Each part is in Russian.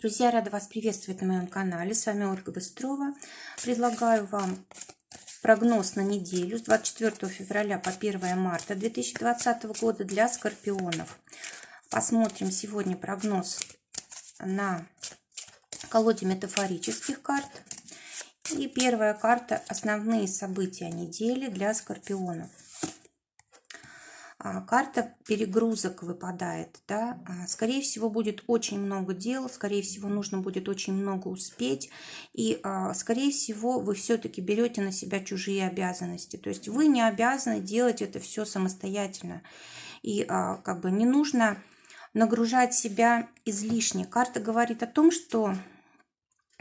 Друзья, рада вас приветствовать на моем канале. С вами Ольга Быстрова. Предлагаю вам прогноз на неделю с 24 февраля по 1 марта 2020 года для скорпионов. Посмотрим сегодня прогноз на колоде метафорических карт. И первая карта – основные события недели для скорпионов. Карта перегрузок выпадает, да? Скорее всего, будет очень много дел, скорее всего, нужно будет очень много успеть, и, скорее всего, вы все-таки берете на себя чужие обязанности, то есть вы не обязаны делать это все самостоятельно, и как бы не нужно нагружать себя излишне. Карта говорит о том, что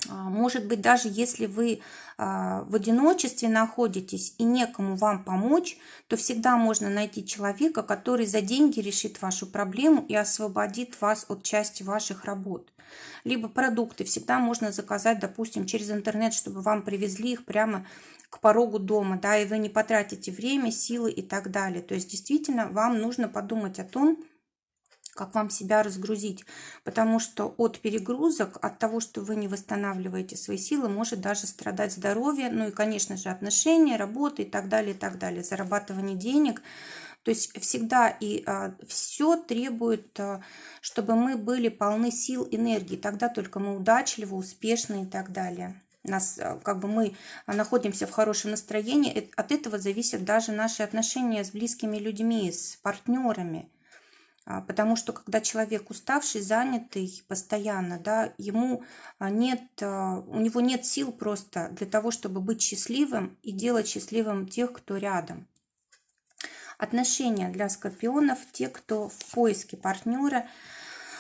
может быть, даже если вы в одиночестве находитесь и некому вам помочь, то всегда можно найти человека, который за деньги решит вашу проблему и освободит вас от части ваших работ. Либо продукты всегда можно заказать, допустим, через интернет, чтобы вам привезли их прямо к порогу дома, да, и вы не потратите время, силы и так далее. То есть действительно вам нужно подумать о том, как вам себя разгрузить, потому что от перегрузок, от того, что вы не восстанавливаете свои силы, может даже страдать здоровье, ну и, конечно же, отношения, работа и так далее, зарабатывание денег. То есть всегда и все требует, чтобы мы были полны сил, энергии, тогда только мы удачливы, успешны и так далее. Мы находимся в хорошем настроении, от этого зависят даже наши отношения с близкими людьми, с партнерами. Потому что когда человек уставший, занятый постоянно, да, у него нет сил просто для того, чтобы быть счастливым и делать счастливым тех, кто рядом. Отношения для скорпионов, те, кто в поиске партнера.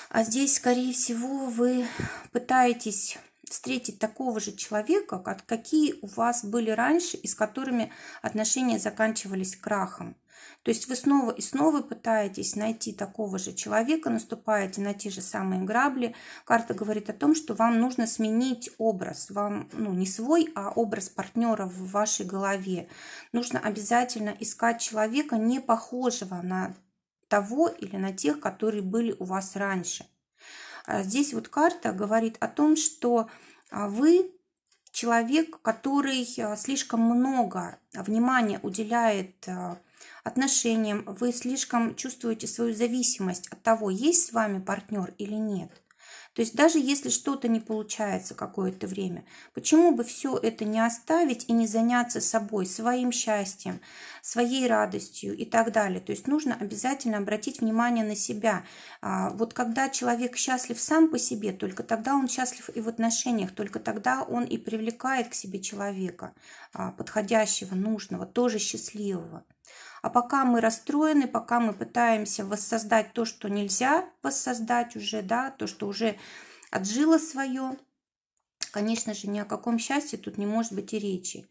А здесь, скорее всего, вы пытаетесь встретить такого же человека, какие у вас были раньше и с которыми отношения заканчивались крахом. То есть вы снова и снова пытаетесь найти такого же человека, наступаете на те же самые грабли. Карта говорит о том, что вам нужно сменить образ. Вам, не свой, а образ партнера в вашей голове. Нужно обязательно искать человека, не похожего на того или на тех, которые были у вас раньше. Здесь вот карта говорит о том, что вы человек, который слишком много внимания уделяет отношениям, вы слишком чувствуете свою зависимость от того, есть с вами партнер или нет. То есть даже если что-то не получается какое-то время, почему бы все это не оставить и не заняться собой, своим счастьем, своей радостью и так далее. То есть нужно обязательно обратить внимание на себя. Вот когда человек счастлив сам по себе, только тогда он счастлив и в отношениях, только тогда он и привлекает к себе человека подходящего, нужного, тоже счастливого. А пока мы расстроены, пока мы пытаемся воссоздать то, что нельзя воссоздать уже, да, то, что уже отжило свое, конечно же, ни о каком счастье тут не может быть и речи.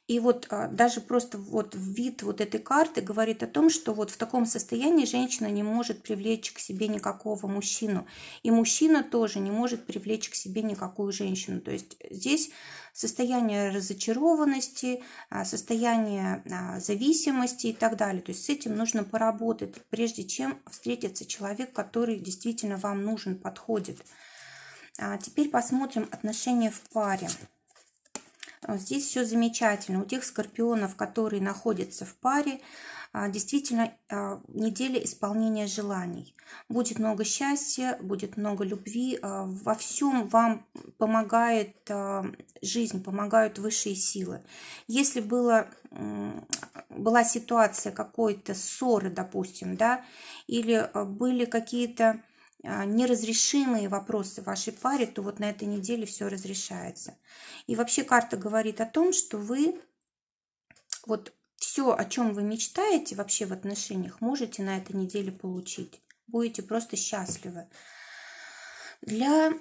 И вот даже просто вот вид вот этой карты говорит о том, что вот в таком состоянии женщина не может привлечь к себе никакого мужчину. И мужчина тоже не может привлечь к себе никакую женщину. То есть здесь состояние разочарованности, состояние зависимости и так далее. То есть с этим нужно поработать, прежде чем встретится человек, который действительно вам нужен, подходит. Теперь посмотрим отношения в паре. Здесь все замечательно. У тех скорпионов, которые находятся в паре, действительно неделя исполнения желаний. Будет много счастья, будет много любви. Во всем вам помогает жизнь, помогают высшие силы. Если была ситуация какой-то ссоры, допустим, да, или были какие-то неразрешимые вопросы в вашей паре, то вот на этой неделе все разрешается. И вообще карта говорит о том, что вы вот все, о чем вы мечтаете вообще в отношениях, можете на этой неделе получить. Будете просто счастливы. Для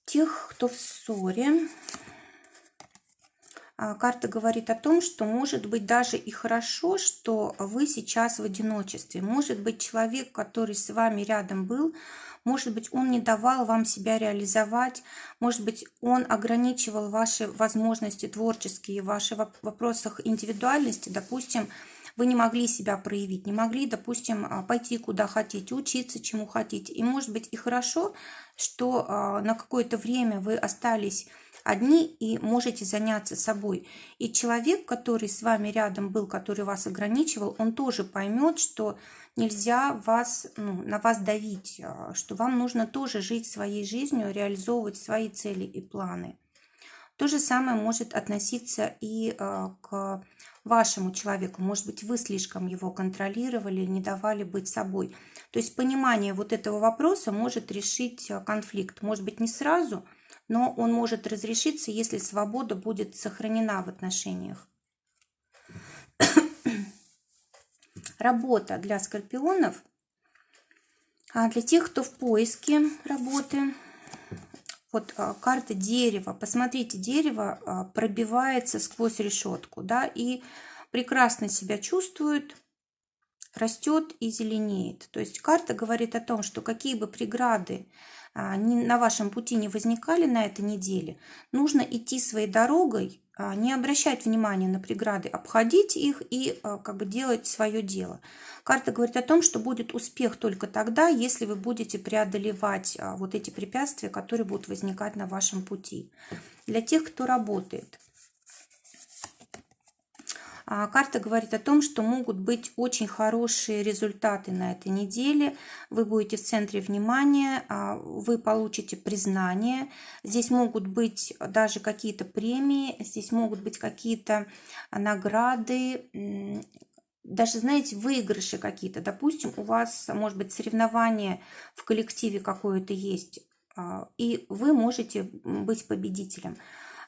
тех, кто в ссоре, карта говорит о том, что может быть даже и хорошо, что вы сейчас в одиночестве. Может быть, человек, который с вами рядом был, может быть, он не давал вам себя реализовать, может быть, он ограничивал ваши возможности творческие, в ваших вопросах индивидуальности. Допустим, вы не могли себя проявить, не могли, допустим, пойти куда хотите, учиться чему хотите. И может быть и хорошо, что на какое-то время вы остались одни и можете заняться собой. И человек, который с вами рядом был, который вас ограничивал, он тоже поймет, что нельзя вас, на вас давить, что вам нужно тоже жить своей жизнью, реализовывать свои цели и планы. То же самое может относиться и к вашему человеку. Может быть, вы слишком его контролировали, не давали быть собой. То есть понимание вот этого вопроса может решить конфликт. Может быть, не сразу, но он может разрешиться, если свобода будет сохранена в отношениях. Работа для скорпионов. А для тех, кто в поиске работы, вот карта дерева. Посмотрите, дерево пробивается сквозь решетку, да, и прекрасно себя чувствует, растет и зеленеет. То есть карта говорит о том, что какие бы преграды на вашем пути не возникали на этой неделе, нужно идти своей дорогой, не обращать внимания на преграды, обходить их и как бы делать свое дело. Карта говорит о том, что будет успех только тогда, если вы будете преодолевать вот эти препятствия, которые будут возникать на вашем пути. Для тех, кто работает. Карта говорит о том, что могут быть очень хорошие результаты на этой неделе. Вы будете в центре внимания, вы получите признание. Здесь могут быть даже какие-то премии, здесь могут быть какие-то награды, даже, знаете, выигрыши какие-то. Допустим, у вас, может быть, соревнование в коллективе какое-то есть, и вы можете быть победителем.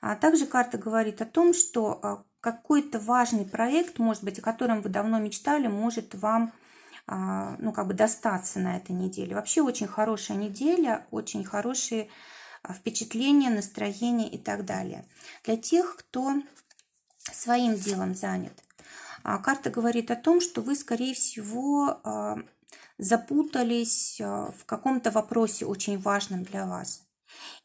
А также карта говорит о том, что какой-то важный проект, может быть, о котором вы давно мечтали, может вам как бы достаться на этой неделе. Вообще очень хорошая неделя, очень хорошие впечатления, настроение и так далее. Для тех, кто своим делом занят, карта говорит о том, что вы, скорее всего, запутались в каком-то вопросе очень важном для вас.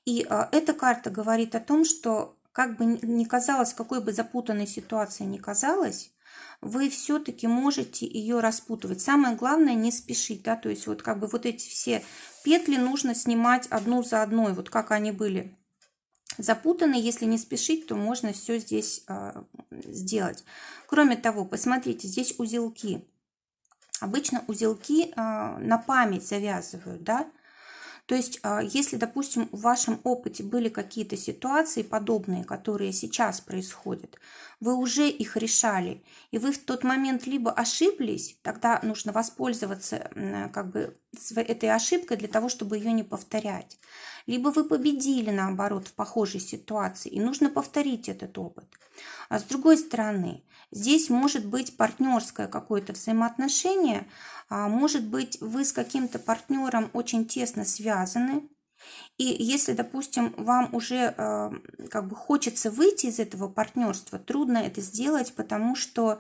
И эта карта говорит о том, что как бы ни казалось, какой бы запутанной ситуация ни казалась, вы все-таки можете ее распутывать. Самое главное не спешить, да, то есть вот как бы вот эти все петли нужно снимать одну за одной, вот как они были запутаны. Если не спешить, то можно все здесь сделать. Кроме того, посмотрите, здесь узелки. Обычно узелки на память завязывают, да. То есть, если, допустим, в вашем опыте были какие-то ситуации подобные, которые сейчас происходят, вы уже их решали, и вы в тот момент либо ошиблись, тогда нужно воспользоваться как бы этой ошибкой для того, чтобы ее не повторять. Либо вы победили, наоборот, в похожей ситуации, и нужно повторить этот опыт. А с другой стороны, здесь может быть партнерское какое-то взаимоотношение, может быть, вы с каким-то партнером очень тесно связаны, и если, допустим, вам уже как бы хочется выйти из этого партнерства, трудно это сделать, потому что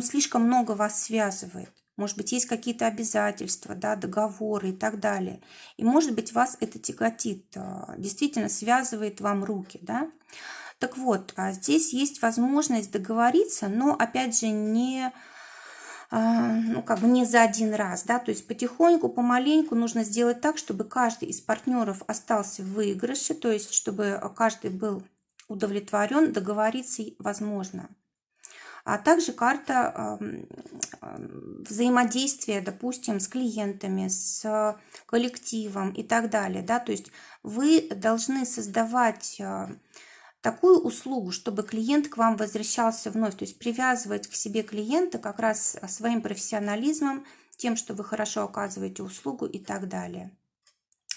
слишком много вас связывает. Может быть, есть какие-то обязательства, да, договоры и так далее. И, может быть, вас это тяготит, действительно связывает вам руки, да. Так вот, здесь есть возможность договориться, но, опять же, не за один раз, да, то есть потихоньку, помаленьку нужно сделать так, чтобы каждый из партнеров остался в выигрыше, то есть чтобы каждый был удовлетворен, договориться возможно. А также карта взаимодействия, допустим, с клиентами, с коллективом и так далее, да, то есть вы должны создавать такую услугу, чтобы клиент к вам возвращался вновь, то есть привязывать к себе клиента как раз своим профессионализмом, тем, что вы хорошо оказываете услугу и так далее,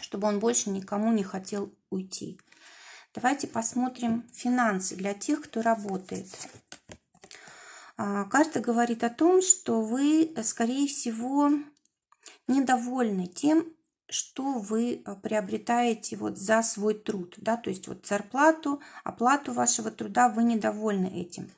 чтобы он больше никому не хотел уйти. Давайте посмотрим финансы для тех, кто работает. Карта говорит о том, что вы, скорее всего, недовольны тем, что вы приобретаете вот за свой труд, да, то есть вот зарплату, оплату вашего труда, вы недовольны этим.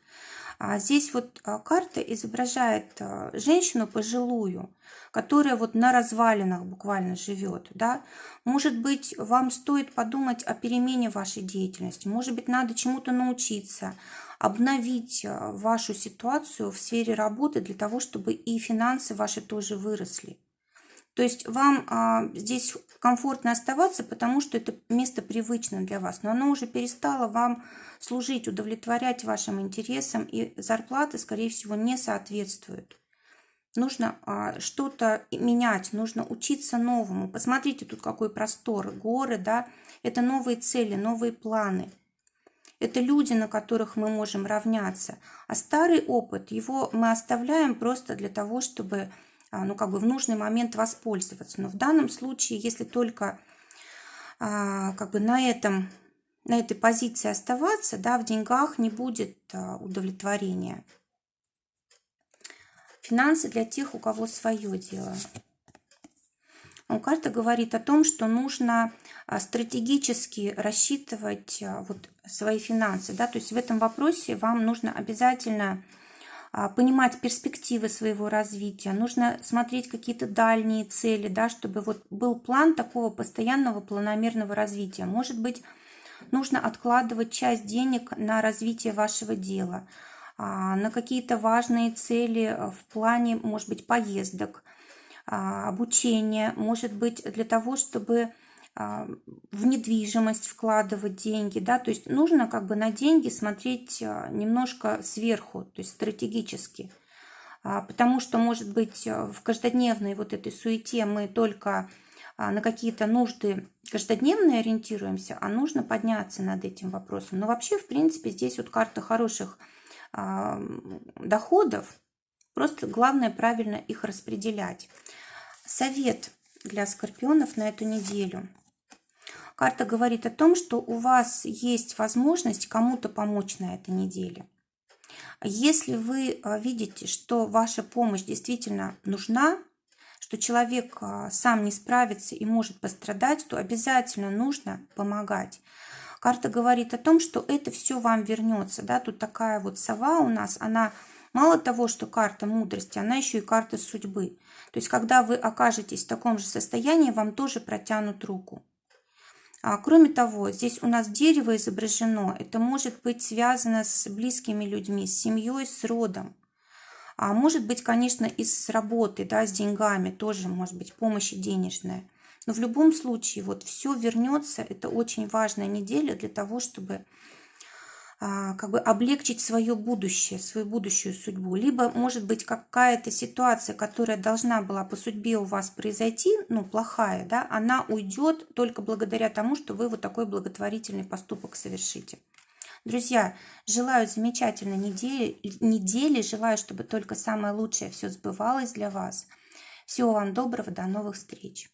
Здесь вот карта изображает женщину пожилую, которая вот на развалинах буквально живет, да. Может быть, вам стоит подумать о перемене вашей деятельности, может быть, надо чему-то научиться, обновить вашу ситуацию в сфере работы для того, чтобы и финансы ваши тоже выросли. То есть вам здесь комфортно оставаться, потому что это место привычно для вас, но оно уже перестало вам служить, удовлетворять вашим интересам, и зарплаты, скорее всего, не соответствуют. Нужно что-то менять, нужно учиться новому. Посмотрите, тут какой простор, горы, да, это новые цели, новые планы. Это люди, на которых мы можем равняться. А старый опыт, его мы оставляем просто для того, чтобы, ну, как бы в нужный момент воспользоваться. Но в данном случае, если только как бы на этой позиции оставаться, да, в деньгах не будет удовлетворения. Финансы для тех, у кого свое дело. Карта говорит о том, что нужно стратегически рассчитывать вот свои финансы. Да? То есть в этом вопросе вам нужно обязательно понимать перспективы своего развития, нужно смотреть какие-то дальние цели, да, чтобы вот был план такого постоянного планомерного развития. Может быть, нужно откладывать часть денег на развитие вашего дела, на какие-то важные цели в плане, может быть, поездок, обучения, может быть, для того, чтобы в недвижимость вкладывать деньги, да, то есть нужно как бы на деньги смотреть немножко сверху, то есть стратегически, потому что, может быть, в каждодневной вот этой суете мы только на какие-то нужды каждодневные ориентируемся, а нужно подняться над этим вопросом. Но вообще, в принципе, здесь вот карта хороших доходов, просто главное правильно их распределять. Совет для скорпионов на эту неделю. Карта говорит о том, что у вас есть возможность кому-то помочь на этой неделе. Если вы видите, что ваша помощь действительно нужна, что человек сам не справится и может пострадать, то обязательно нужно помогать. Карта говорит о том, что это все вам вернется. Да? Тут такая вот сова у нас, она мало того, что карта мудрости, она еще и карта судьбы. То есть, когда вы окажетесь в таком же состоянии, вам тоже протянут руку. Кроме того, здесь у нас дерево изображено. Это может быть связано с близкими людьми, с семьей, с родом. А может быть, конечно, и с работой, да, с деньгами тоже, может быть, помощь денежная. Но в любом случае, вот все вернется. Это очень важная неделя для того, чтобы как бы облегчить свое будущее, свою будущую судьбу. Либо, может быть, какая-то ситуация, которая должна была по судьбе у вас произойти, ну, плохая, да, она уйдет только благодаря тому, что вы вот такой благотворительный поступок совершите. Друзья, желаю замечательной недели, желаю, чтобы только самое лучшее все сбывалось для вас. Всего вам доброго, до новых встреч.